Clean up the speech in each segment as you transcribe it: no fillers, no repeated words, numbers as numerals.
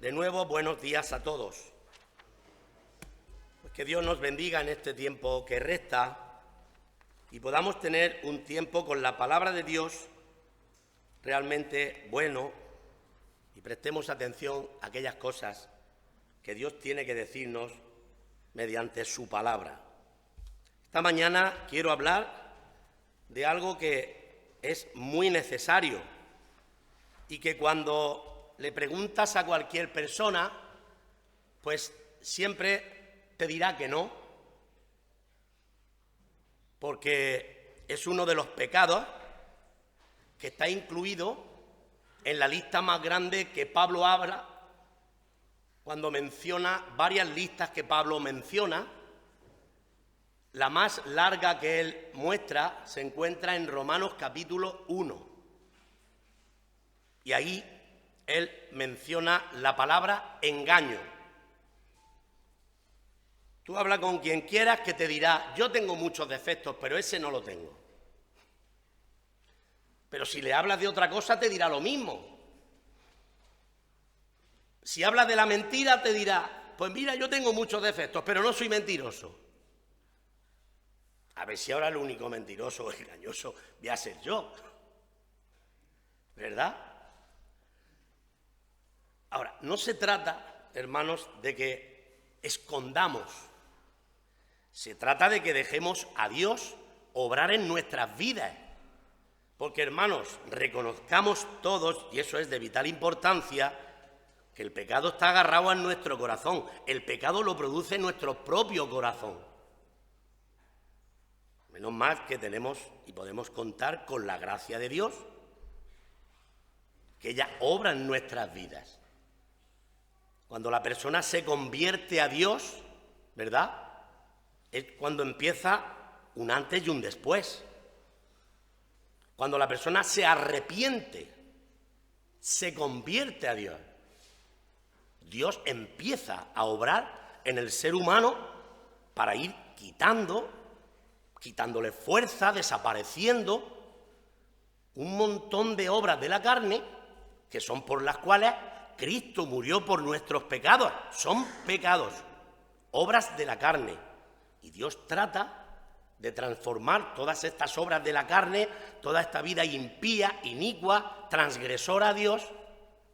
De nuevo, buenos días a todos. Pues que Dios nos bendiga en este tiempo que resta y podamos tener un tiempo con la palabra de Dios realmente bueno y prestemos atención a aquellas cosas que Dios tiene que decirnos mediante su palabra. Esta mañana quiero hablar de algo que es muy necesario y que cuando le preguntas a cualquier persona, pues siempre te dirá que no, porque es uno de los pecados que está incluido en la lista más grande que Pablo habla cuando menciona varias listas que Pablo menciona. La más larga que él muestra se encuentra en Romanos capítulo 1. Y ahí él menciona la palabra engaño. Tú habla con quien quieras que te dirá, yo tengo muchos defectos, pero ese no lo tengo. Pero si le hablas de otra cosa te dirá lo mismo. Si hablas de la mentira te dirá, pues mira, yo tengo muchos defectos, pero no soy mentiroso. A ver si ahora el único mentiroso o engañoso voy a ser yo, ¿verdad? Ahora, no se trata, hermanos, de que escondamos. Se trata de que dejemos a Dios obrar en nuestras vidas. Porque, hermanos, reconozcamos todos, y eso es de vital importancia, que el pecado está agarrado a nuestro corazón. El pecado lo produce nuestro propio corazón. Menos mal que tenemos y podemos contar con la gracia de Dios, que ella obra en nuestras vidas. Cuando la persona se convierte a Dios, ¿verdad?, es cuando empieza un antes y un después. Cuando la persona se arrepiente, se convierte a Dios, Dios empieza a obrar en el ser humano para ir quitándole fuerza, desapareciendo un montón de obras de la carne que son por las cuales Cristo murió por nuestros pecados. Son pecados, obras de la carne. Y Dios trata de transformar todas estas obras de la carne, toda esta vida impía, inicua, transgresora a Dios,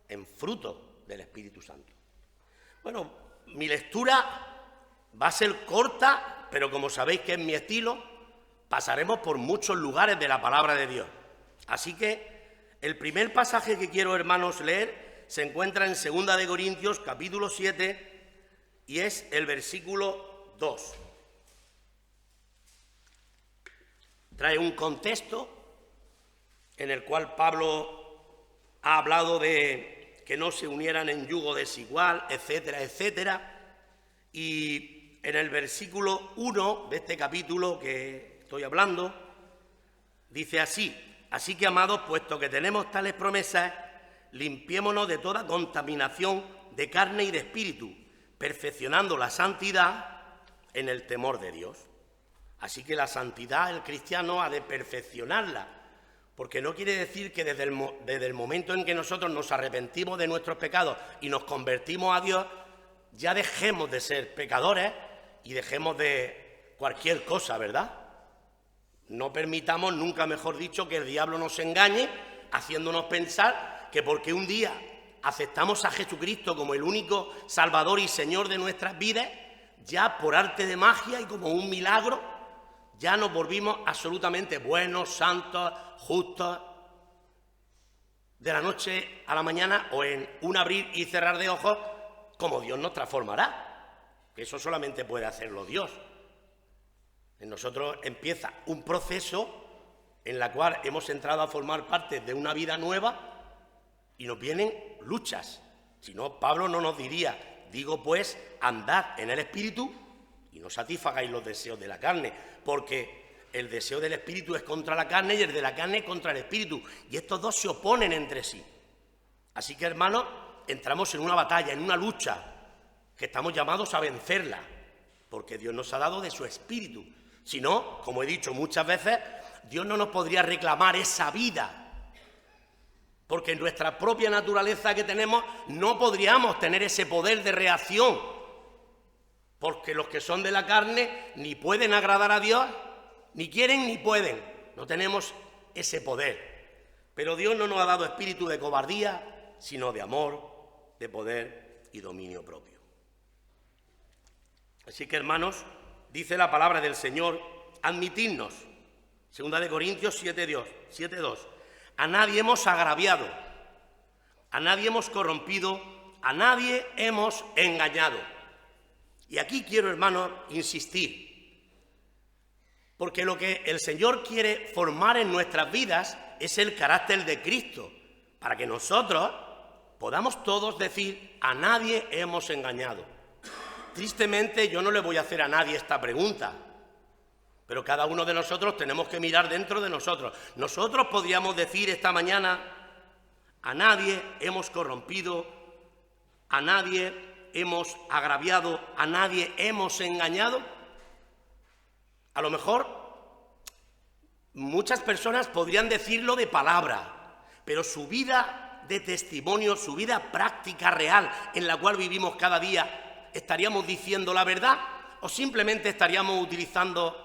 en fruto del Espíritu Santo. Bueno, mi lectura va a ser corta, pero como sabéis que es mi estilo, pasaremos por muchos lugares de la palabra de Dios. Así que el primer pasaje que quiero, hermanos, leer se encuentra en 2 de Corintios, capítulo 7, y es el versículo 2. Trae un contexto en el cual Pablo ha hablado de que no se unieran en yugo desigual, etcétera, etcétera. Y en el versículo 1 de este capítulo que estoy hablando, dice así: así que, amados, puesto que tenemos tales promesas, limpiémonos de toda contaminación de carne y de espíritu, perfeccionando la santidad en el temor de Dios. Así que la santidad, el cristiano ha de perfeccionarla, porque no quiere decir que desde el momento en que nosotros nos arrepentimos de nuestros pecados y nos convertimos a Dios, ya dejemos de ser pecadores y dejemos de cualquier cosa, ¿verdad? No permitamos, nunca mejor dicho, que el diablo nos engañe, haciéndonos pensar que porque un día aceptamos a Jesucristo como el único Salvador y Señor de nuestras vidas, ya por arte de magia y como un milagro, ya nos volvimos absolutamente buenos, santos, justos, de la noche a la mañana o en un abrir y cerrar de ojos, como Dios nos transformará. Que eso solamente puede hacerlo Dios. En nosotros empieza un proceso en el cual hemos entrado a formar parte de una vida nueva y nos vienen luchas. Si no, Pablo no nos diría, digo pues, andad en el Espíritu y no satisfagáis los deseos de la carne, porque el deseo del Espíritu es contra la carne y el de la carne es contra el Espíritu, y estos dos se oponen entre sí. Así que, hermanos, entramos en una batalla, en una lucha, que estamos llamados a vencerla, porque Dios nos ha dado de su Espíritu. Si no, como he dicho muchas veces, Dios no nos podría reclamar esa vida porque en nuestra propia naturaleza que tenemos no podríamos tener ese poder de reacción, porque los que son de la carne ni pueden agradar a Dios, ni quieren ni pueden, no tenemos ese poder. Pero Dios no nos ha dado espíritu de cobardía, sino de amor, de poder y dominio propio. Así que, hermanos, dice la palabra del Señor, admitidnos, 2 Corintios 7:2, a nadie hemos agraviado, a nadie hemos corrompido, a nadie hemos engañado. Y aquí quiero, hermanos, insistir, porque lo que el Señor quiere formar en nuestras vidas es el carácter de Cristo, para que nosotros podamos todos decir, a nadie hemos engañado. Tristemente, yo no le voy a hacer a nadie esta pregunta, pero cada uno de nosotros tenemos que mirar dentro de nosotros. Nosotros podríamos decir esta mañana, a nadie hemos corrompido, a nadie hemos agraviado, a nadie hemos engañado. A lo mejor muchas personas podrían decirlo de palabra, pero su vida de testimonio, su vida práctica real en la cual vivimos cada día, ¿estaríamos diciendo la verdad o simplemente estaríamos utilizando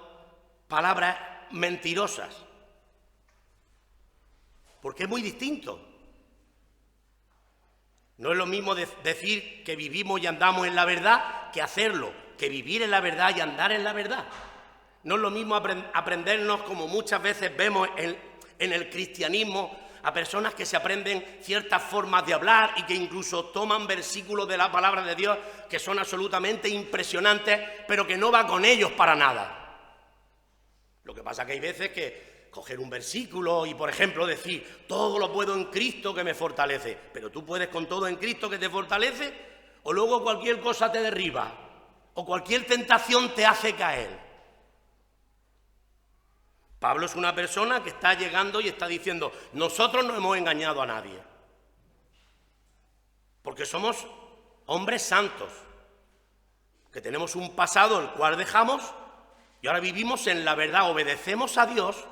palabras mentirosas? Porque es muy distinto. No es lo mismo decir que vivimos y andamos en la verdad que hacerlo, que vivir en la verdad y andar en la verdad. No es lo mismo aprendernos, como muchas veces vemos en el cristianismo, a personas que se aprenden ciertas formas de hablar y que incluso toman versículos de la palabra de Dios que son absolutamente impresionantes, pero que no va con ellos para nada. Lo que pasa es que hay veces que coger un versículo y, por ejemplo, decir, todo lo puedo en Cristo que me fortalece, pero tú puedes con todo en Cristo que te fortalece, o luego cualquier cosa te derriba, o cualquier tentación te hace caer. Pablo es una persona que está llegando y está diciendo, nosotros no hemos engañado a nadie, porque somos hombres santos, que tenemos un pasado el cual dejamos y ahora vivimos en la verdad, obedecemos a Dios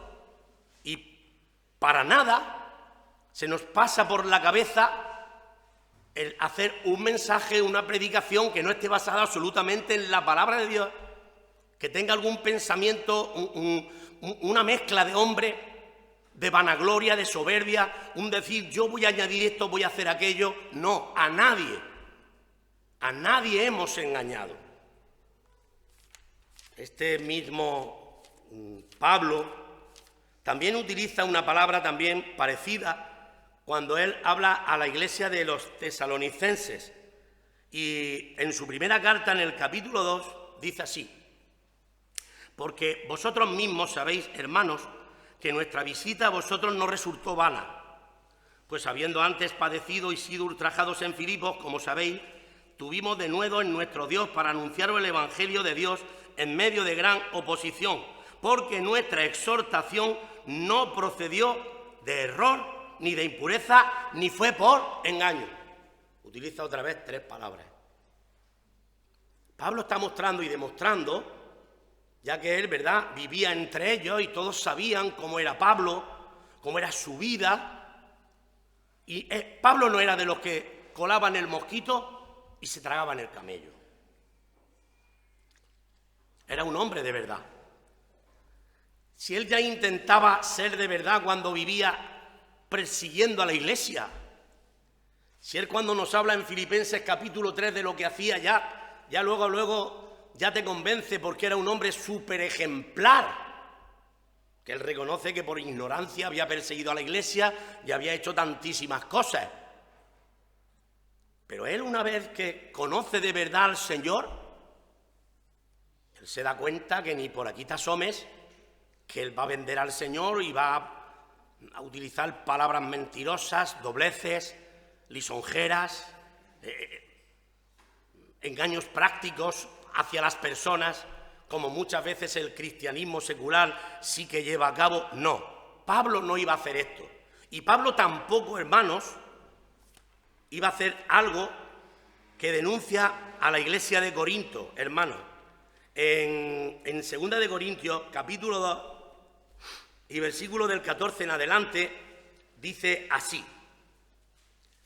y para nada se nos pasa por la cabeza el hacer un mensaje, una predicación que no esté basada absolutamente en la palabra de Dios, que tenga algún pensamiento, una mezcla de hombre, de vanagloria, de soberbia, un decir yo voy a añadir esto, voy a hacer aquello. No, a nadie hemos engañado. Este mismo Pablo también utiliza una palabra también parecida cuando él habla a la iglesia de los tesalonicenses, y en su primera carta, en el capítulo 2, dice así: porque vosotros mismos sabéis, hermanos, que nuestra visita a vosotros no resultó vana, pues habiendo antes padecido y sido ultrajados en Filipos, como sabéis, tuvimos de nuevo en nuestro Dios para anunciaros el Evangelio de Dios en medio de gran oposición, porque nuestra exhortación no procedió de error, ni de impureza, ni fue por engaño. Utiliza otra vez 3 palabras. Pablo está mostrando y demostrando, ya que él, ¿verdad?, vivía entre ellos y todos sabían cómo era Pablo, cómo era su vida. Y Pablo no era de los que colaban el mosquito y se tragaban el camello. Era un hombre de verdad. Si él ya intentaba ser de verdad cuando vivía persiguiendo a la iglesia, si él cuando nos habla en Filipenses capítulo 3 de lo que hacía ya luego ya te convence porque era un hombre súper ejemplar, que él reconoce que por ignorancia había perseguido a la iglesia y había hecho tantísimas cosas. Pero él, una vez que conoce de verdad al Señor, él se da cuenta que ni por aquí te asomes, que él va a vender al Señor y va a utilizar palabras mentirosas, dobleces, lisonjeras, engaños prácticos hacia las personas, como muchas veces el cristianismo secular sí que lleva a cabo. No, Pablo no iba a hacer esto. Y Pablo tampoco, hermanos, iba a hacer algo que denuncia a la iglesia de Corinto, hermanos. En 2 de Corintios, capítulo 2, y versículo del 14 en adelante, dice así: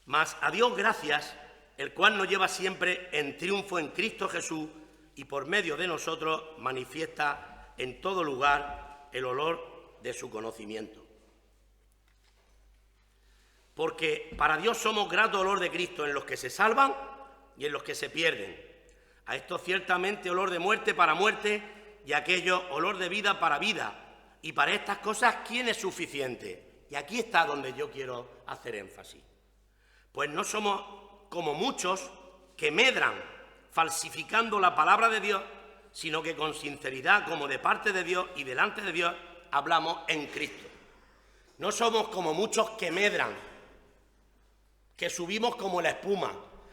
Mas a Dios gracias, el cual nos lleva siempre en triunfo en Cristo Jesús y por medio de nosotros manifiesta en todo lugar el olor de su conocimiento. Porque para Dios somos grato olor de Cristo en los que se salvan y en los que se pierden. A esto ciertamente olor de muerte para muerte y a aquello olor de vida para vida. Y para estas cosas, ¿quién es suficiente? Y aquí está donde yo quiero hacer énfasis. Pues no somos como muchos que medran falsificando la palabra de Dios, sino que con sinceridad, como de parte de Dios y delante de Dios, hablamos en Cristo. No somos como muchos que medran, que subimos como la espuma,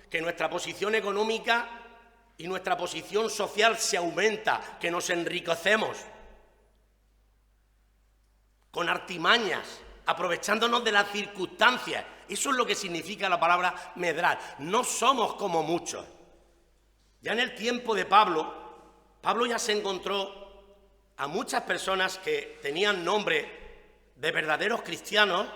que nuestra posición económica y nuestra posición social se aumenta, que nos enriquecemos con artimañas, aprovechándonos de las circunstancias. Eso es lo que significa la palabra medrar. No somos como muchos. Ya en el tiempo de Pablo ya se encontró a muchas personas que tenían nombre de verdaderos cristianos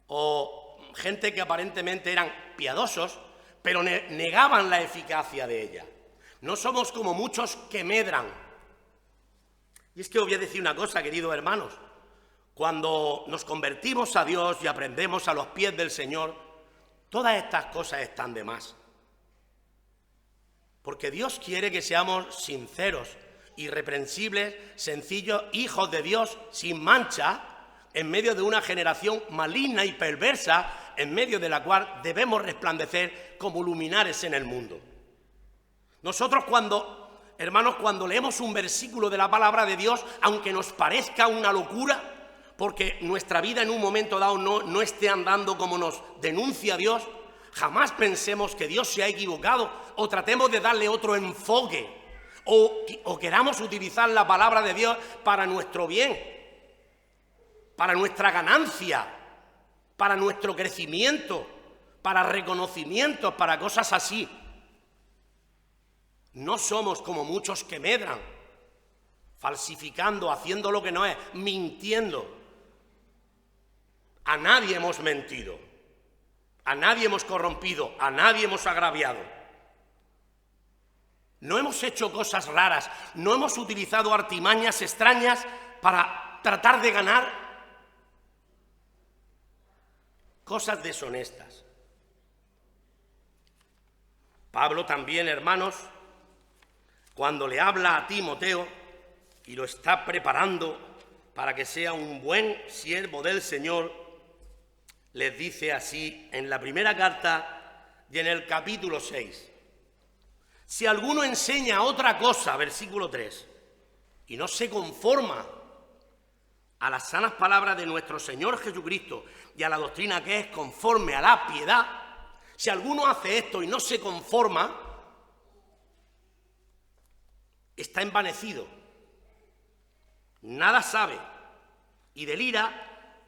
o gente que aparentemente eran piadosos, pero negaban la eficacia de ella. No somos como muchos que medran. Y es que os voy a decir una cosa, queridos hermanos. Cuando nos convertimos a Dios y aprendemos a los pies del Señor, todas estas cosas están de más. Porque Dios quiere que seamos sinceros, irreprensibles, sencillos, hijos de Dios, sin mancha, en medio de una generación maligna y perversa, en medio de la cual debemos resplandecer como luminares en el mundo. Nosotros hermanos, cuando leemos un versículo de la palabra de Dios, aunque nos parezca una locura, porque nuestra vida en un momento dado no esté andando como nos denuncia Dios, jamás pensemos que Dios se ha equivocado o tratemos de darle otro enfoque o queramos utilizar la palabra de Dios para nuestro bien, para nuestra ganancia, para nuestro crecimiento, para reconocimientos, para cosas así. No somos como muchos que medran, falsificando, haciendo lo que no es, mintiendo. A nadie hemos mentido, a nadie hemos corrompido, a nadie hemos agraviado. No hemos hecho cosas raras, no hemos utilizado artimañas extrañas para tratar de ganar cosas deshonestas. Pablo también, hermanos, cuando le habla a Timoteo y lo está preparando para que sea un buen siervo del Señor, les dice así en la primera carta y en el capítulo 6. Si alguno enseña otra cosa, versículo 3, y no se conforma a las sanas palabras de nuestro Señor Jesucristo y a la doctrina que es conforme a la piedad, si alguno hace esto y no se conforma, está envanecido, nada sabe y delira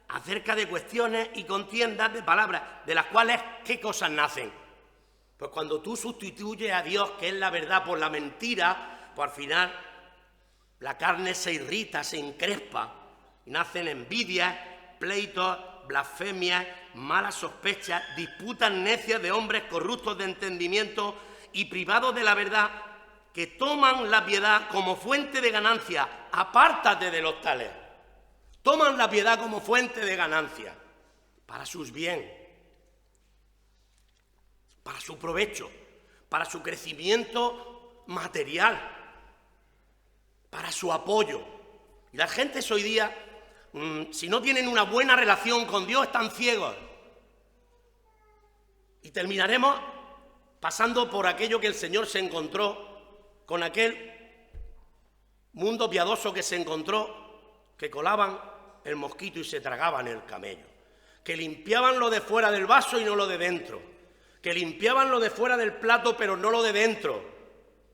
acerca de cuestiones y contiendas de palabras, de las cuales, ¿qué cosas nacen? Pues cuando tú sustituyes a Dios, que es la verdad, por la mentira, pues al final la carne se irrita, se encrespa, y nacen envidias, pleitos, blasfemias, malas sospechas, disputas necias de hombres corruptos de entendimiento y privados de la verdad, que toman la piedad como fuente de ganancia. Apártate de los tales. Toman la piedad como fuente de ganancia para sus bienes, para su provecho, para su crecimiento material, para su apoyo. Y las gentes hoy día, si no tienen una buena relación con Dios, están ciegos. Y terminaremos pasando por aquello que el Señor se encontró, con aquel mundo piadoso que se encontró, que colaban el mosquito y se tragaban el camello, que limpiaban lo de fuera del vaso y no lo de dentro, que limpiaban lo de fuera del plato pero no lo de dentro.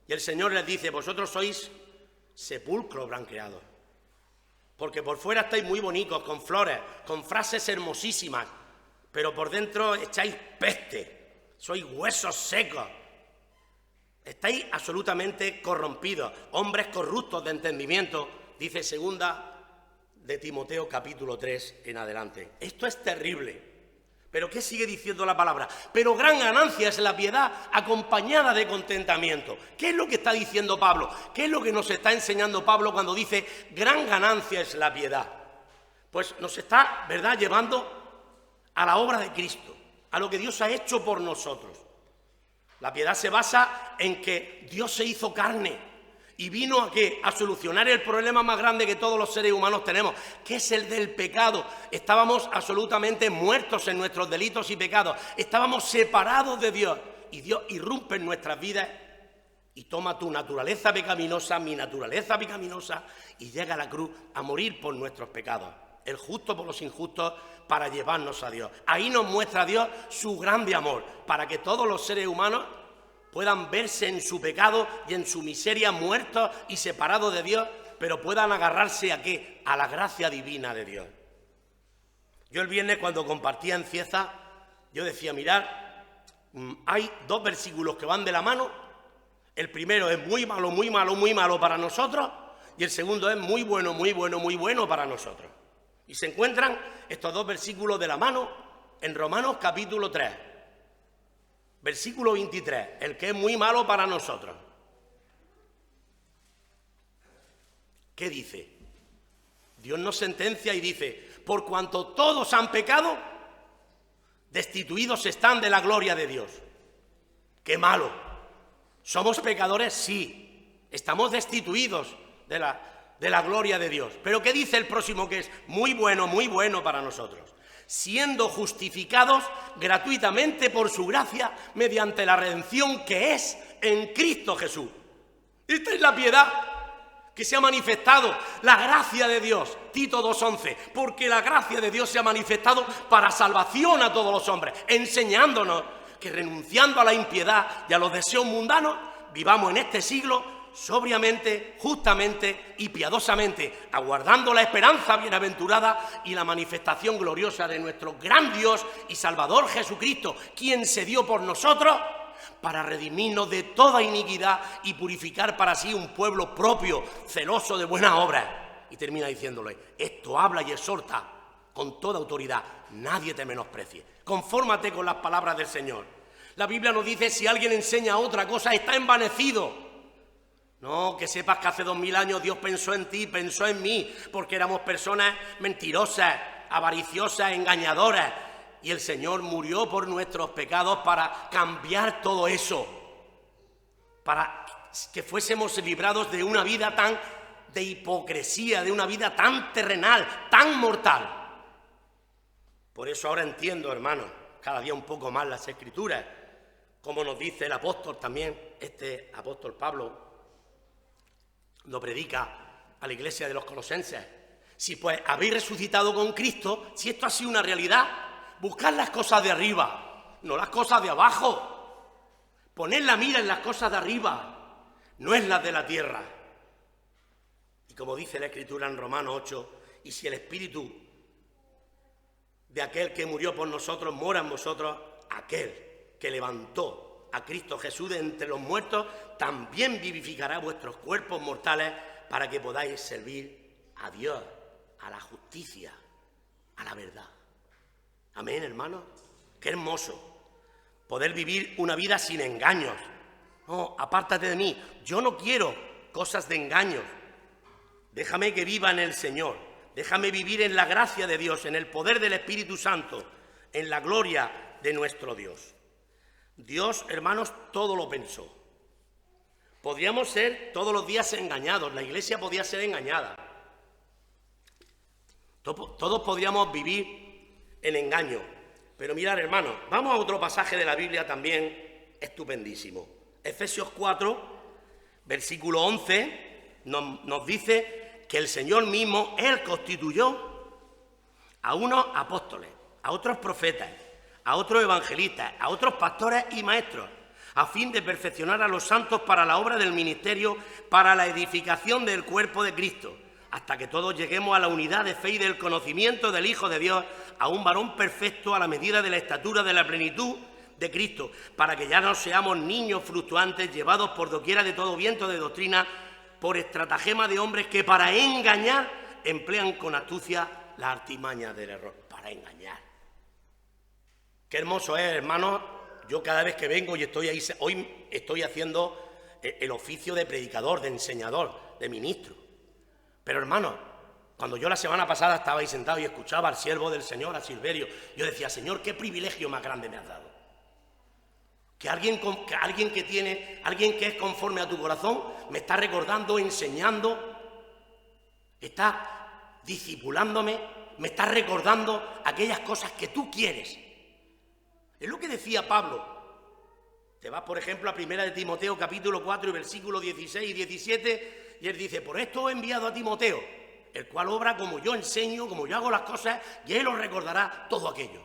Y el Señor les dice: vosotros sois sepulcros branqueados, porque por fuera estáis muy bonitos, con flores, con frases hermosísimas, pero por dentro echáis peste, sois huesos secos, estáis absolutamente corrompidos, hombres corruptos de entendimiento, dice segunda de Timoteo capítulo 3 en adelante. Esto es terrible, Pero ¿qué sigue diciendo la palabra? Pero gran ganancia es la piedad acompañada de contentamiento. ¿Qué es lo que está diciendo Pablo? ¿Qué es lo que nos está enseñando Pablo cuando dice gran ganancia es la piedad? Pues nos está, ¿verdad?, llevando a la obra de Cristo, a lo que Dios ha hecho por nosotros. La piedad se basa en que Dios se hizo carne y vino ¿a qué? A solucionar el problema más grande que todos los seres humanos tenemos, que es el del pecado. Estábamos absolutamente muertos en nuestros delitos y pecados. Estábamos separados de Dios. Y Dios irrumpe en nuestras vidas y toma tu naturaleza pecaminosa, mi naturaleza pecaminosa, y llega a la cruz a morir por nuestros pecados. El justo por los injustos, para llevarnos a Dios. Ahí nos muestra Dios su grande amor, para que todos los seres humanos puedan verse en su pecado y en su miseria muertos y separados de Dios, pero puedan agarrarse ¿a qué? A la gracia divina de Dios. Yo el viernes cuando compartía en Cieza, yo decía, mirad, hay dos versículos que van de la mano. El primero es muy malo, muy malo, muy malo para nosotros, y el segundo es muy bueno, muy bueno, muy bueno para nosotros. Y se encuentran estos dos versículos de la mano en Romanos capítulo 3. Versículo 23, el que es muy malo para nosotros. ¿Qué dice? Dios nos sentencia y dice, por cuanto todos han pecado, destituidos están de la gloria de Dios. ¡Qué malo! ¿Somos pecadores? Sí. Estamos destituidos de la gloria de Dios. Pero ¿qué dice el próximo que es muy bueno para nosotros? Siendo justificados gratuitamente por su gracia mediante la redención que es en Cristo Jesús. Esta es la piedad que se ha manifestado, la gracia de Dios, Tito 2:11, porque la gracia de Dios se ha manifestado para salvación a todos los hombres, enseñándonos que renunciando a la impiedad y a los deseos mundanos, vivamos en este siglo sobriamente, justamente y piadosamente, aguardando la esperanza bienaventurada y la manifestación gloriosa de nuestro gran Dios y Salvador Jesucristo, quien se dio por nosotros para redimirnos de toda iniquidad y purificar para sí un pueblo propio, celoso de buenas obras. Y termina diciéndole, esto habla y exhorta con toda autoridad, nadie te menosprecie. Confórmate con las palabras del Señor. La Biblia nos dice, si alguien enseña otra cosa, está envanecido. No, que sepas que hace 2000 años Dios pensó en ti, pensó en mí, porque éramos personas mentirosas, avariciosas, engañadoras. Y el Señor murió por nuestros pecados para cambiar todo eso, para que fuésemos librados de una vida tan de hipocresía, de una vida tan terrenal, tan mortal. Por eso ahora entiendo, hermanos, cada día un poco más las Escrituras, como nos dice el apóstol también, este apóstol Pablo, lo predica a la iglesia de los colosenses. Si pues habéis resucitado con Cristo, si esto ha sido una realidad, buscad las cosas de arriba, no las cosas de abajo. Poned la mira en las cosas de arriba, no en las de la tierra. Y como dice la Escritura en Romanos 8, y si el Espíritu de aquel que murió por nosotros mora en vosotros, aquel que levantó a Cristo Jesús de entre los muertos, también vivificará vuestros cuerpos mortales para que podáis servir a Dios, a la justicia, a la verdad. Amén, hermanos. Qué hermoso poder vivir una vida sin engaños. No, apártate de mí. Yo no quiero cosas de engaños. Déjame que viva en el Señor. Déjame vivir en la gracia de Dios, en el poder del Espíritu Santo, en la gloria de nuestro Dios. Dios, hermanos, todo lo pensó. Podríamos ser todos los días engañados, la iglesia podía ser engañada. Todos podríamos vivir en engaño. Pero mirad, hermanos, vamos a otro pasaje de la Biblia también estupendísimo. Efesios 4, versículo 11, nos dice que el Señor mismo, Él constituyó a unos apóstoles, a otros profetas, a otros evangelistas, a otros pastores y maestros, a fin de perfeccionar a los santos para la obra del ministerio, para la edificación del cuerpo de Cristo, hasta que todos lleguemos a la unidad de fe y del conocimiento del Hijo de Dios, a un varón perfecto a la medida de la estatura de la plenitud de Cristo, para que ya no seamos niños fluctuantes, llevados por doquiera de todo viento de doctrina, por estratagema de hombres que para engañar emplean con astucia la artimaña del error. Para engañar. Qué hermoso es, hermanos. Yo cada vez que vengo y estoy ahí, hoy estoy haciendo el oficio de predicador, de enseñador, de ministro. Pero hermanos, cuando yo la semana pasada estaba ahí sentado y escuchaba al siervo del Señor, a Silverio, yo decía, Señor, qué privilegio más grande me has dado. Que alguien que es conforme a tu corazón me está recordando, enseñando, está discipulándome, me está recordando aquellas cosas que tú quieres. Es lo que decía Pablo. Te vas, por ejemplo, a 1 de Timoteo, capítulo 4, y versículos 16 y 17, y él dice, por esto he enviado a Timoteo, el cual obra como yo enseño, como yo hago las cosas, y él os recordará todo aquello.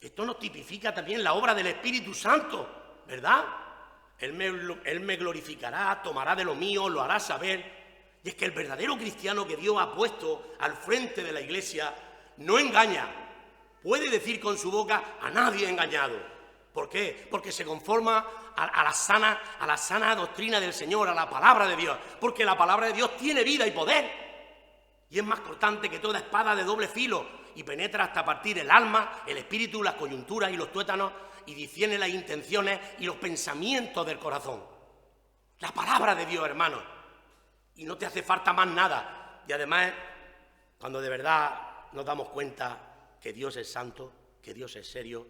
Esto nos tipifica también la obra del Espíritu Santo, ¿verdad? Él me glorificará, tomará de lo mío, lo hará saber. Y es que el verdadero cristiano que Dios ha puesto al frente de la iglesia no engaña. Puede decir con su boca, a nadie he engañado. ¿Por qué? Porque se conforma a la sana doctrina del Señor, a la palabra de Dios. Porque la palabra de Dios tiene vida y poder. Y es más cortante que toda espada de doble filo y penetra hasta partir el alma, el espíritu, las coyunturas y los tuétanos y discierne las intenciones y los pensamientos del corazón. La palabra de Dios, hermano. Y no te hace falta más nada. Y además, cuando de verdad nos damos cuenta que Dios es santo, que Dios es serio,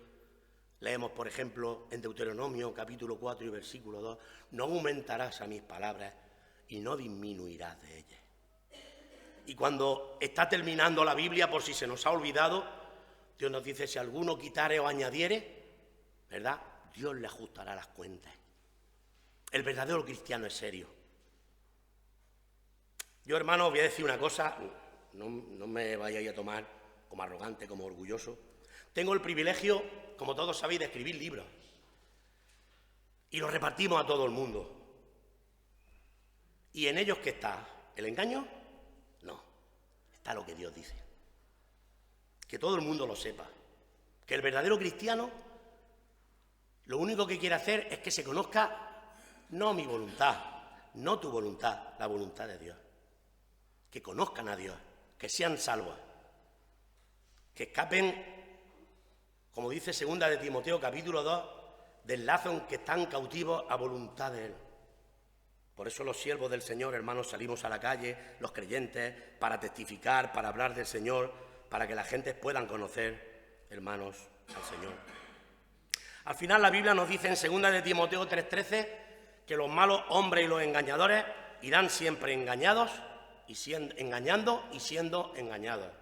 leemos, por ejemplo, en Deuteronomio, capítulo 4 y versículo 2, no aumentarás a mis palabras y no disminuirás de ellas. Y cuando está terminando la Biblia, por si se nos ha olvidado, Dios nos dice, si alguno quitare o añadiere, ¿verdad? Dios le ajustará las cuentas. El verdadero cristiano es serio. Yo, hermano, voy a decir una cosa, no me vayáis a tomar como arrogante, como orgulloso. Tengo el privilegio, como todos sabéis, de escribir libros. Y los repartimos a todo el mundo. ¿Y en ellos qué está? ¿El engaño? No. Está lo que Dios dice. Que todo el mundo lo sepa. Que el verdadero cristiano lo único que quiere hacer es que se conozca no mi voluntad, no tu voluntad, la voluntad de Dios. Que conozcan a Dios, que sean salvos. Que escapen, como dice 2 de Timoteo capítulo 2, del lazo en que están cautivos a voluntad de Él. Por eso los siervos del Señor, hermanos, salimos a la calle, los creyentes, para testificar, para hablar del Señor, para que la gente puedan conocer, hermanos, al Señor. Al final la Biblia nos dice en 2 de Timoteo 3:13 que los malos hombres y los engañadores irán siempre engañando y siendo engañados.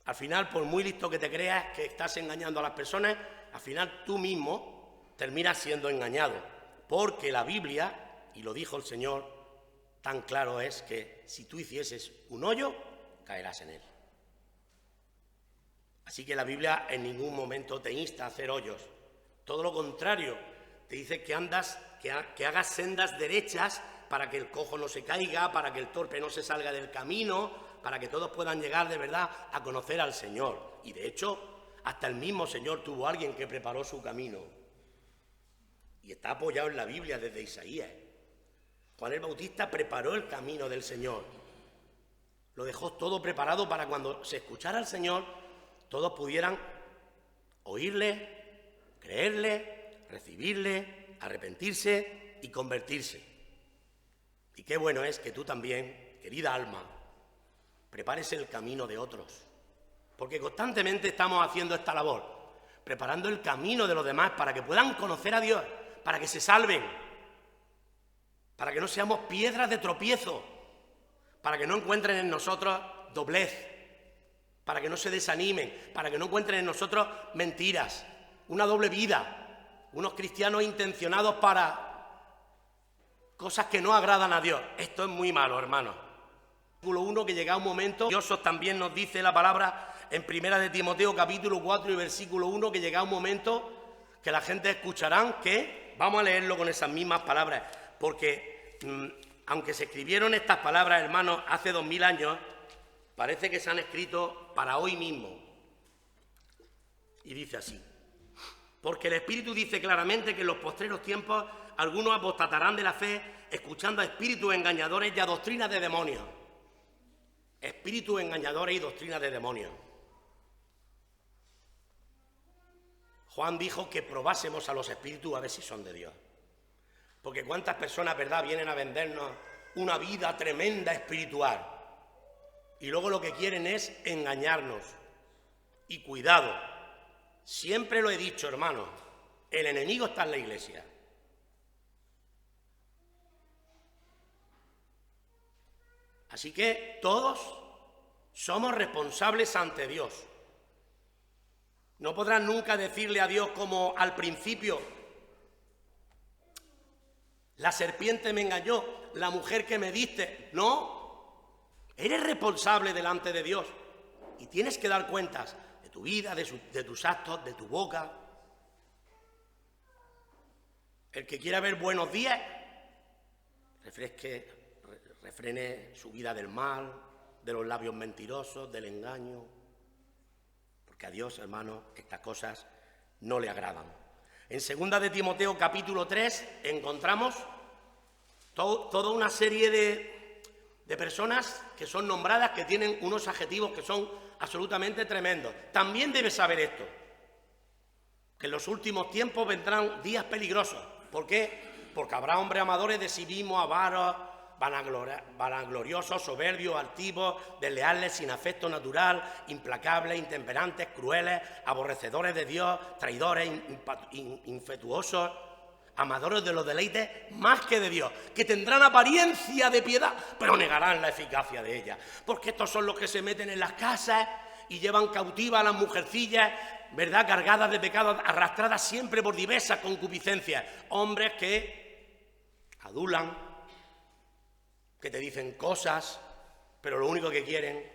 Al final, por muy listo que te creas que estás engañando a las personas, al final tú mismo terminas siendo engañado. Porque la Biblia, y lo dijo el Señor, tan claro es que si tú hicieses un hoyo, caerás en él. Así que la Biblia en ningún momento te insta a hacer hoyos. Todo lo contrario, te dice que hagas sendas derechas para que el cojo no se caiga, para que el torpe no se salga del camino, para que todos puedan llegar de verdad a conocer al Señor. Y de hecho, hasta el mismo Señor tuvo a alguien que preparó su camino. Y está apoyado en la Biblia desde Isaías. Juan el Bautista preparó el camino del Señor. Lo dejó todo preparado para cuando se escuchara al Señor, todos pudieran oírle, creerle, recibirle, arrepentirse y convertirse. Y qué bueno es que tú también, querida alma, prepares el camino de otros. Porque constantemente estamos haciendo esta labor, preparando el camino de los demás para que puedan conocer a Dios, para que se salven, para que no seamos piedras de tropiezo, para que no encuentren en nosotros doblez, para que no se desanimen, para que no encuentren en nosotros mentiras, una doble vida, unos cristianos intencionados para cosas que no agradan a Dios. Esto es muy malo, hermano. Versículo 1, que llega un momento, Dios también nos dice la palabra en 1 de Timoteo capítulo 4 y versículo 1, que llega un momento que la gente escucharán que, vamos a leerlo con esas mismas palabras, porque aunque se escribieron estas palabras, hermanos, hace 2000 años, parece que se han escrito para hoy mismo. Y dice así: porque el Espíritu dice claramente que en los postreros tiempos algunos apostatarán de la fe, escuchando a espíritus engañadores y a doctrinas de demonios. Espíritus engañadores y doctrinas de demonios. Juan dijo que probásemos a los espíritus a ver si son de Dios. Porque cuántas personas, ¿verdad?, vienen a vendernos una vida tremenda espiritual y luego lo que quieren es engañarnos. Y cuidado, siempre lo he dicho, hermanos, el enemigo está en la iglesia. Así que todos somos responsables ante Dios. No podrán nunca decirle a Dios como al principio: la serpiente me engañó, la mujer que me diste. No, eres responsable delante de Dios y tienes que dar cuentas de tu vida, de tus actos, de tu boca. El que quiera ver buenos días, refrene su vida del mal, de los labios mentirosos, del engaño, porque a Dios, hermano, estas cosas no le agradan. En 2 de Timoteo capítulo 3 encontramos toda una serie de personas que son nombradas, que tienen unos adjetivos que son absolutamente tremendos. También debes saber esto, que en los últimos tiempos vendrán días peligrosos. ¿Por qué? Porque habrá hombres amadores de sí mismos, avaros, vanagloriosos, soberbios, altivos, desleales, sin afecto natural, implacables, intemperantes, crueles, aborrecedores de Dios, traidores, infetuosos, amadores de los deleites más que de Dios, que tendrán apariencia de piedad, pero negarán la eficacia de ella. Porque estos son los que se meten en las casas y llevan cautivas a las mujercillas, ¿verdad?, cargadas de pecados, arrastradas siempre por diversas concupiscencias. Hombres que adulan, que te dicen cosas, pero lo único que quieren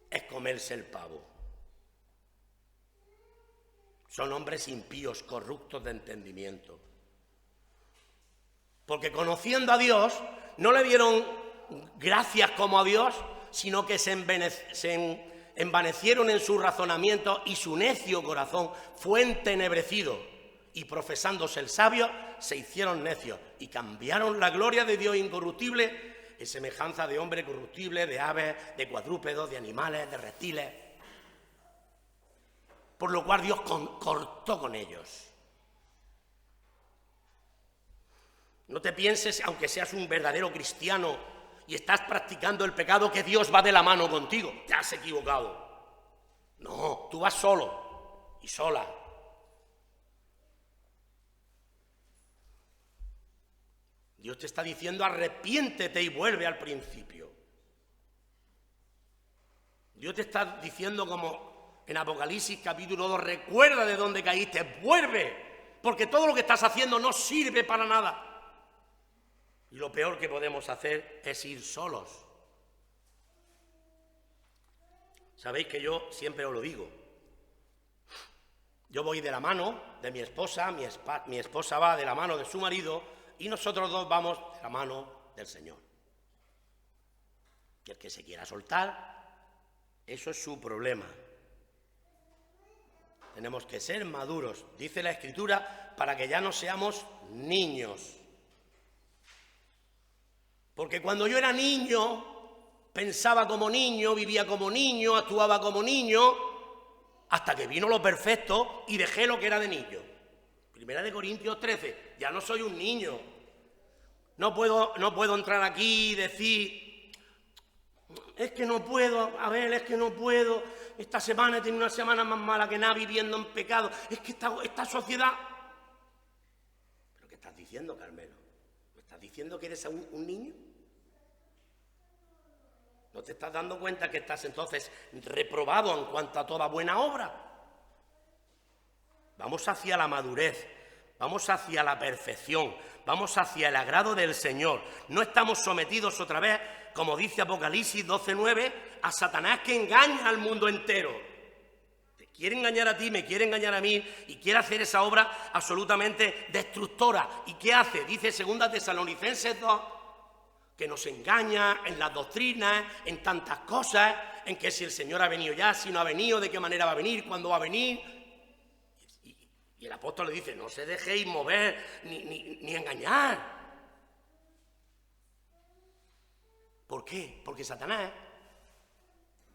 es comerse el pavo. Son hombres impíos, corruptos de entendimiento. Porque conociendo a Dios, no le dieron gracias como a Dios, sino que se envanecieron en su razonamiento y su necio corazón fue entenebrecido. Y profesándose el sabio, se hicieron necios y cambiaron la gloria de Dios incorruptible en semejanza de hombre corruptible, de aves, de cuadrúpedos, de animales, de reptiles. Por lo cual Dios cortó con ellos. No te pienses, aunque seas un verdadero cristiano y estás practicando el pecado, que Dios va de la mano contigo. Te has equivocado. No, tú vas solo y sola. Dios te está diciendo: arrepiéntete y vuelve al principio. Dios te está diciendo, como en Apocalipsis capítulo 2, recuerda de dónde caíste, vuelve, porque todo lo que estás haciendo no sirve para nada. Y lo peor que podemos hacer es ir solos. Sabéis que yo siempre os lo digo. Yo voy de la mano de mi esposa, mi esposa va de la mano de su marido, y nosotros dos vamos de la mano del Señor. Y el que se quiera soltar, eso es su problema. Tenemos que ser maduros, dice la Escritura, para que ya no seamos niños. Porque cuando yo era niño, pensaba como niño, vivía como niño, actuaba como niño, hasta que vino lo perfecto y dejé lo que era de niño. 1 Corintios 13, ya no soy un niño. No puedo entrar aquí y decir: es que no puedo, es que no puedo, esta semana he tenido una semana más mala que nada viviendo en pecado, es que esta sociedad... ¿Pero qué estás diciendo, Carmelo? ¿Me estás diciendo que eres un niño? ¿No te estás dando cuenta que estás entonces reprobado en cuanto a toda buena obra? Vamos hacia la madurez, vamos hacia la perfección, vamos hacia el agrado del Señor. No estamos sometidos otra vez, como dice Apocalipsis 12:9, a Satanás, que engaña al mundo entero. Te quiere engañar a ti, me quiere engañar a mí y quiere hacer esa obra absolutamente destructora. ¿Y qué hace? Dice 2 Tesalonicenses 2, que nos engaña en las doctrinas, en tantas cosas, en que si el Señor ha venido ya, si no ha venido, de qué manera va a venir, cuándo va a venir. Y el apóstol le dice: no se dejéis mover ni engañar. ¿Por qué? Porque Satanás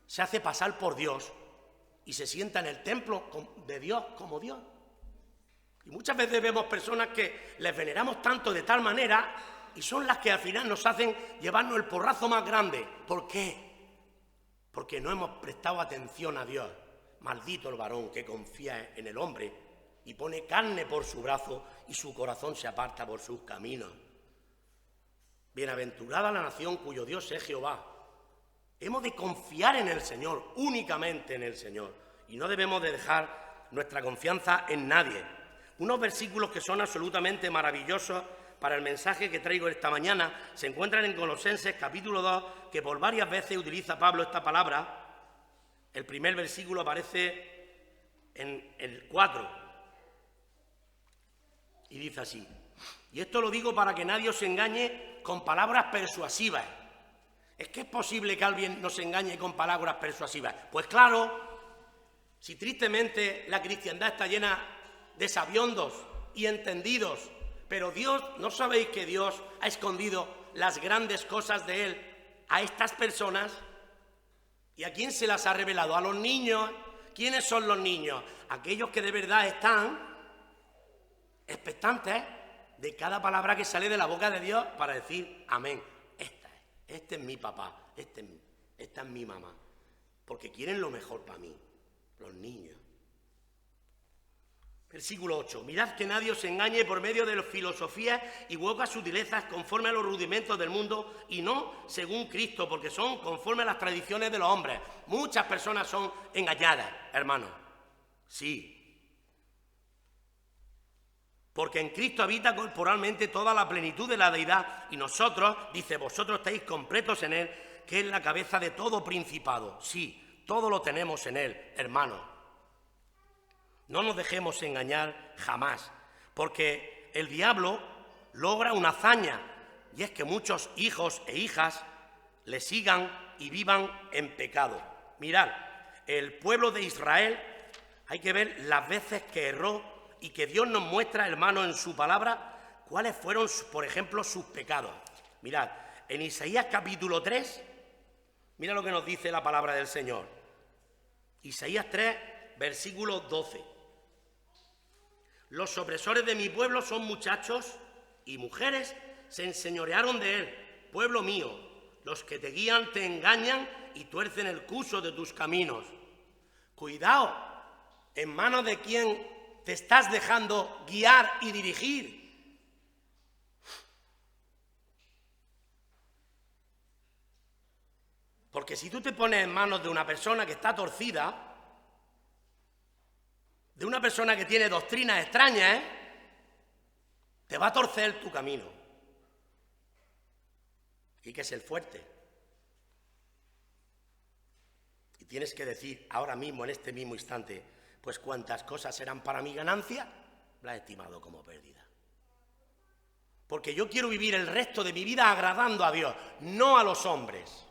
se hace pasar por Dios y se sienta en el templo de Dios como Dios. Y muchas veces vemos personas que les veneramos tanto de tal manera y son las que al final nos hacen llevarnos el porrazo más grande. ¿Por qué? Porque no hemos prestado atención a Dios. Maldito el varón que confía en el hombre y pone carne por su brazo y su corazón se aparta por sus caminos. Bienaventurada la nación cuyo Dios es Jehová. Hemos de confiar en el Señor, únicamente en el Señor, y no debemos de dejar nuestra confianza en nadie. Unos versículos que son absolutamente maravillosos para el mensaje que traigo esta mañana se encuentran en Colosenses capítulo 2, que por varias veces utiliza Pablo esta palabra. El primer versículo aparece en el 4 y dice así: y esto lo digo para que nadie os engañe con palabras persuasivas. ¿Es que es posible que alguien nos engañe con palabras persuasivas? Pues claro, si tristemente la cristiandad está llena de sabiondos y entendidos, pero Dios, ¿no sabéis que Dios ha escondido las grandes cosas de Él a estas personas? ¿Y a quién se las ha revelado? A los niños. ¿Quiénes son los niños? Aquellos que de verdad están expectantes de cada palabra que sale de la boca de Dios para decir amén. Este es mi papá, esta es mi mamá, porque quieren lo mejor para mí, los niños. Versículo 8. Mirad que nadie os engañe por medio de las filosofías y huecas sutilezas conforme a los rudimentos del mundo y no según Cristo, porque son conforme a las tradiciones de los hombres. Muchas personas son engañadas, hermanos. Sí. Porque en Cristo habita corporalmente toda la plenitud de la deidad y nosotros, dice, vosotros estáis completos en Él, que es la cabeza de todo principado. Sí, todo lo tenemos en Él, hermanos. No nos dejemos engañar jamás, porque el diablo logra una hazaña, y es que muchos hijos e hijas le sigan y vivan en pecado. Mirad, el pueblo de Israel, hay que ver las veces que erró y que Dios nos muestra, hermano, en su palabra, cuáles fueron, por ejemplo, sus pecados. Mirad, en Isaías capítulo 3, mira lo que nos dice la palabra del Señor. Isaías 3, versículo 12. Los opresores de mi pueblo son muchachos y mujeres se enseñorearon de él. Pueblo mío, los que te guían te engañan y tuercen el curso de tus caminos. Cuidado, en manos de quien te estás dejando guiar y dirigir. Porque si tú te pones en manos de una persona que está torcida, de una persona que tiene doctrinas extrañas, te va a torcer tu camino. Hay que ser fuerte. Y tienes que decir ahora mismo, en este mismo instante, pues cuantas cosas serán para mi ganancia, las he estimado como pérdida. Porque yo quiero vivir el resto de mi vida agradando a Dios, no a los hombres.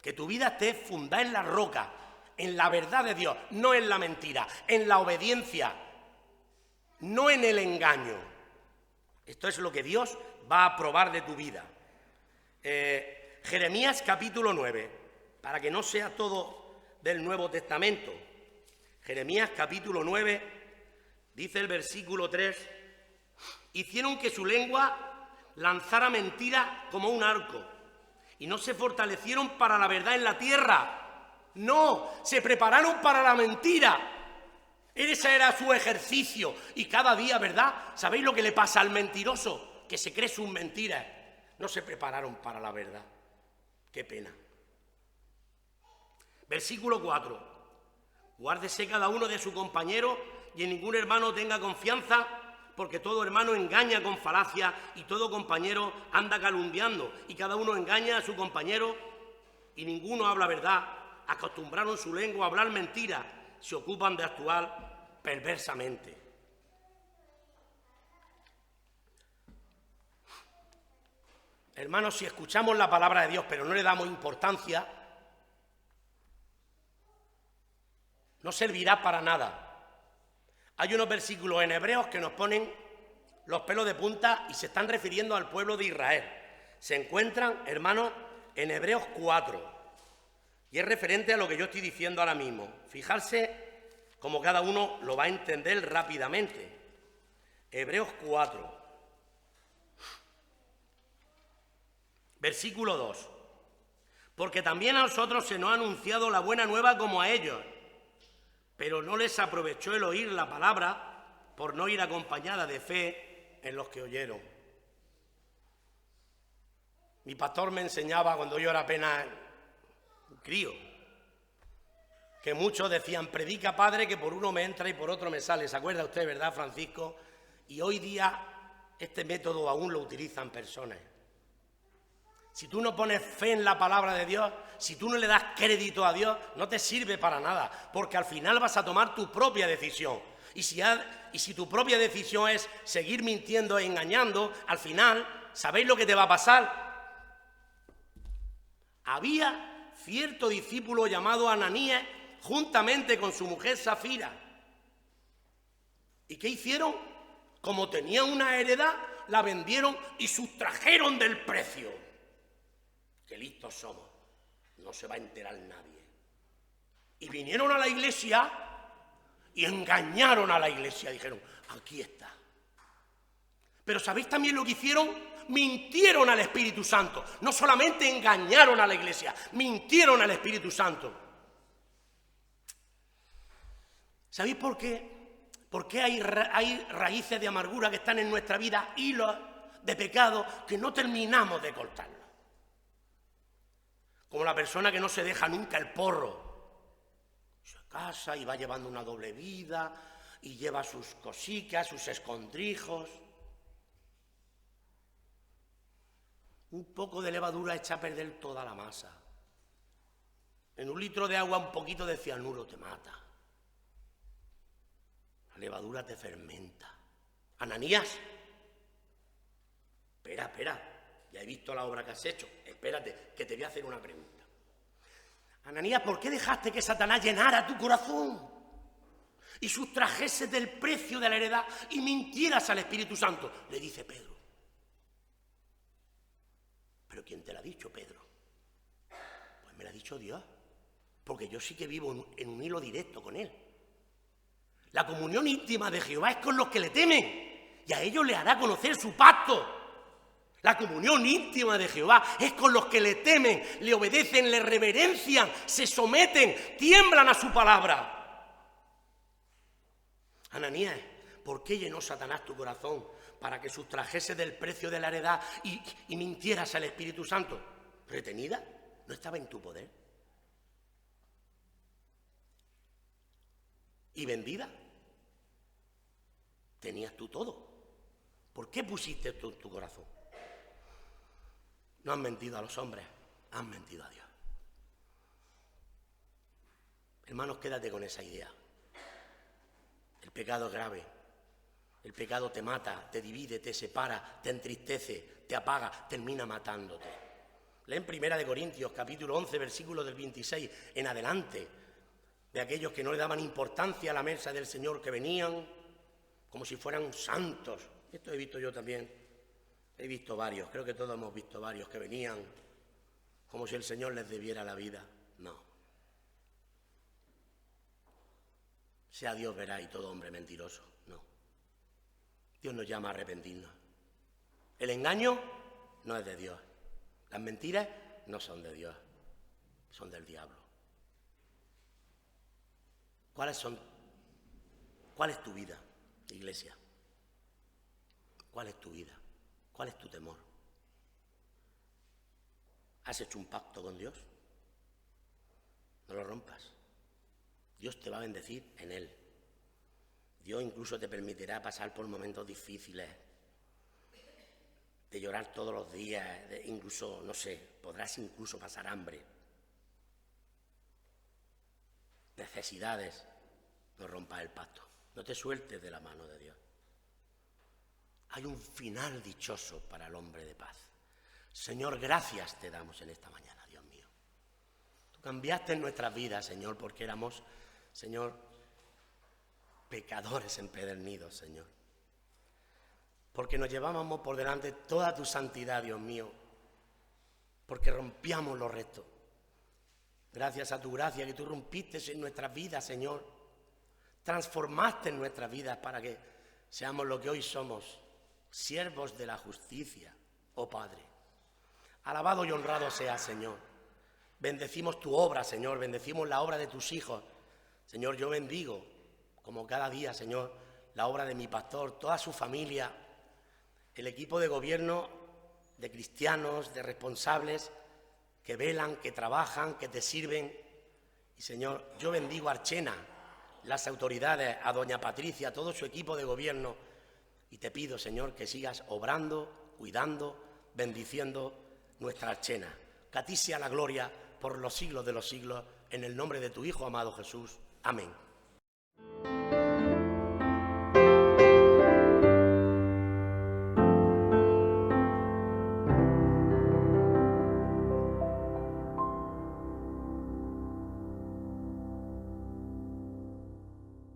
Que tu vida esté fundada en la roca, en la verdad de Dios, no en la mentira, en la obediencia, no en el engaño. Esto es lo que Dios va a probar de tu vida. Jeremías capítulo 9, para que no sea todo del Nuevo Testamento. Jeremías capítulo 9, dice el versículo 3, hicieron que su lengua lanzara mentira como un arco y no se fortalecieron para la verdad en la tierra. No, se prepararon para la mentira. Ese era su ejercicio y cada día, ¿verdad? ¿Sabéis lo que le pasa al mentiroso? Que se cree sus mentiras. No se prepararon para la verdad. Qué pena. Versículo 4. Guárdese cada uno de su compañero y en ningún hermano tenga confianza, porque todo hermano engaña con falacia y todo compañero anda calumniando, y cada uno engaña a su compañero y ninguno habla verdad. Acostumbraron su lengua a hablar mentira, se ocupan de actuar perversamente. Hermanos, si escuchamos la palabra de Dios pero no le damos importancia, no servirá para nada. Hay unos versículos en Hebreos que nos ponen los pelos de punta y se están refiriendo al pueblo de Israel. Se encuentran, hermanos, en Hebreos 4. Y es referente a lo que yo estoy diciendo ahora mismo. Fijarse como cada uno lo va a entender rápidamente. Hebreos 4, versículo 2. Porque también a nosotros se nos ha anunciado la buena nueva como a ellos, pero no les aprovechó el oír la palabra por no ir acompañada de fe en los que oyeron. Mi pastor me enseñaba cuando yo era apenas un crío, que muchos decían: predica, padre, que por uno me entra y por otro me sale. ¿Se acuerda usted, verdad, Francisco? Y hoy día este método aún lo utilizan personas. Si tú no pones fe en la palabra de Dios, si tú no le das crédito a Dios, no te sirve para nada, porque al final vas a tomar tu propia decisión. Y si tu propia decisión es seguir mintiendo e engañando, al final, ¿sabéis lo que te va a pasar? Había cierto discípulo llamado Ananías, juntamente con su mujer Safira. ¿Y qué hicieron? Como tenían una heredad, la vendieron y sustrajeron del precio. Qué listos somos, no se va a enterar nadie. Y vinieron a la iglesia y engañaron a la iglesia, dijeron: aquí está. Pero ¿sabéis también lo que hicieron? Mintieron al Espíritu Santo. No solamente engañaron a la iglesia, mintieron al Espíritu Santo. ¿Sabéis por qué? Porque hay raíces de amargura que están en nuestra vida, hilos de pecado que no terminamos de cortarlos. Como la persona que no se deja nunca el porro. Se casa y va llevando una doble vida y lleva sus cositas, sus escondrijos. Un poco de levadura echa a perder toda la masa. En un litro de agua un poquito de cianuro te mata. La levadura te fermenta. Ananías, espera, ya he visto la obra que has hecho. Espérate, que te voy a hacer una pregunta. Ananías, ¿por qué dejaste que Satanás llenara tu corazón y sustrajese del precio de la heredad y mintieras al Espíritu Santo? Le dice Pedro. ¿Pero quién te lo ha dicho, Pedro? Pues me lo ha dicho Dios, porque yo sí que vivo en un hilo directo con Él. La comunión íntima de Jehová es con los que le temen, y a ellos le hará conocer su pacto. La comunión íntima de Jehová es con los que le temen, le obedecen, le reverencian, se someten, tiemblan a su palabra. Ananías, ¿por qué llenó Satanás tu corazón? Para que sustrajese del precio de la heredad y mintieras al Espíritu Santo. ¿Retenida? ¿No estaba en tu poder? ¿Y vendida? Tenías tú todo. ¿Por qué pusiste esto en tu corazón? No han mentido a los hombres, han mentido a Dios. Hermanos, quédate con esa idea. El pecado es grave. El pecado te mata, te divide, te separa, te entristece, te apaga, termina matándote. Leen 1 Corintios, capítulo 11, versículo del 26 en adelante, de aquellos que no le daban importancia a la mesa del Señor, que venían como si fueran santos. Esto he visto yo también, he visto varios, creo que todos hemos visto varios, que venían como si el Señor les debiera la vida. No. Sea Dios verá y todo hombre mentiroso. No. Dios nos llama a arrepentirnos. El engaño no es de Dios. Las mentiras no son de Dios, son del diablo. ¿Cuál es tu vida, iglesia? ¿Cuál es tu vida? ¿Cuál es tu temor? ¿Has hecho un pacto con Dios? No lo rompas. Dios te va a bendecir en Él. Dios incluso te permitirá pasar por momentos difíciles, de llorar todos los días, incluso, no sé, podrás incluso pasar hambre, necesidades. No rompas el pacto, no te sueltes de la mano de Dios. Hay un final dichoso para el hombre de paz. Señor, gracias te damos en esta mañana, Dios mío. Tú cambiaste nuestras vidas, Señor, porque éramos, Señor, pecadores empedernidos, Señor. Porque nos llevábamos por delante toda tu santidad, Dios mío. Porque rompíamos los restos. Gracias a tu gracia que tú rompiste en nuestras vidas, Señor. transformaste nuestras vidas para que seamos lo que hoy somos, siervos de la justicia, oh Padre. Alabado y honrado seas, Señor. Bendecimos tu obra, Señor, bendecimos la obra de tus hijos. Señor, yo bendigo, como cada día, Señor, la obra de mi pastor, toda su familia, el equipo de gobierno, de cristianos, de responsables, que velan, que trabajan, que te sirven. Y, Señor, yo bendigo a Archena, las autoridades, a doña Patricia, a todo su equipo de gobierno, y te pido, Señor, que sigas obrando, cuidando, bendiciendo nuestra Archena. Que a ti sea la gloria por los siglos de los siglos, en el nombre de tu Hijo amado Jesús. Amén.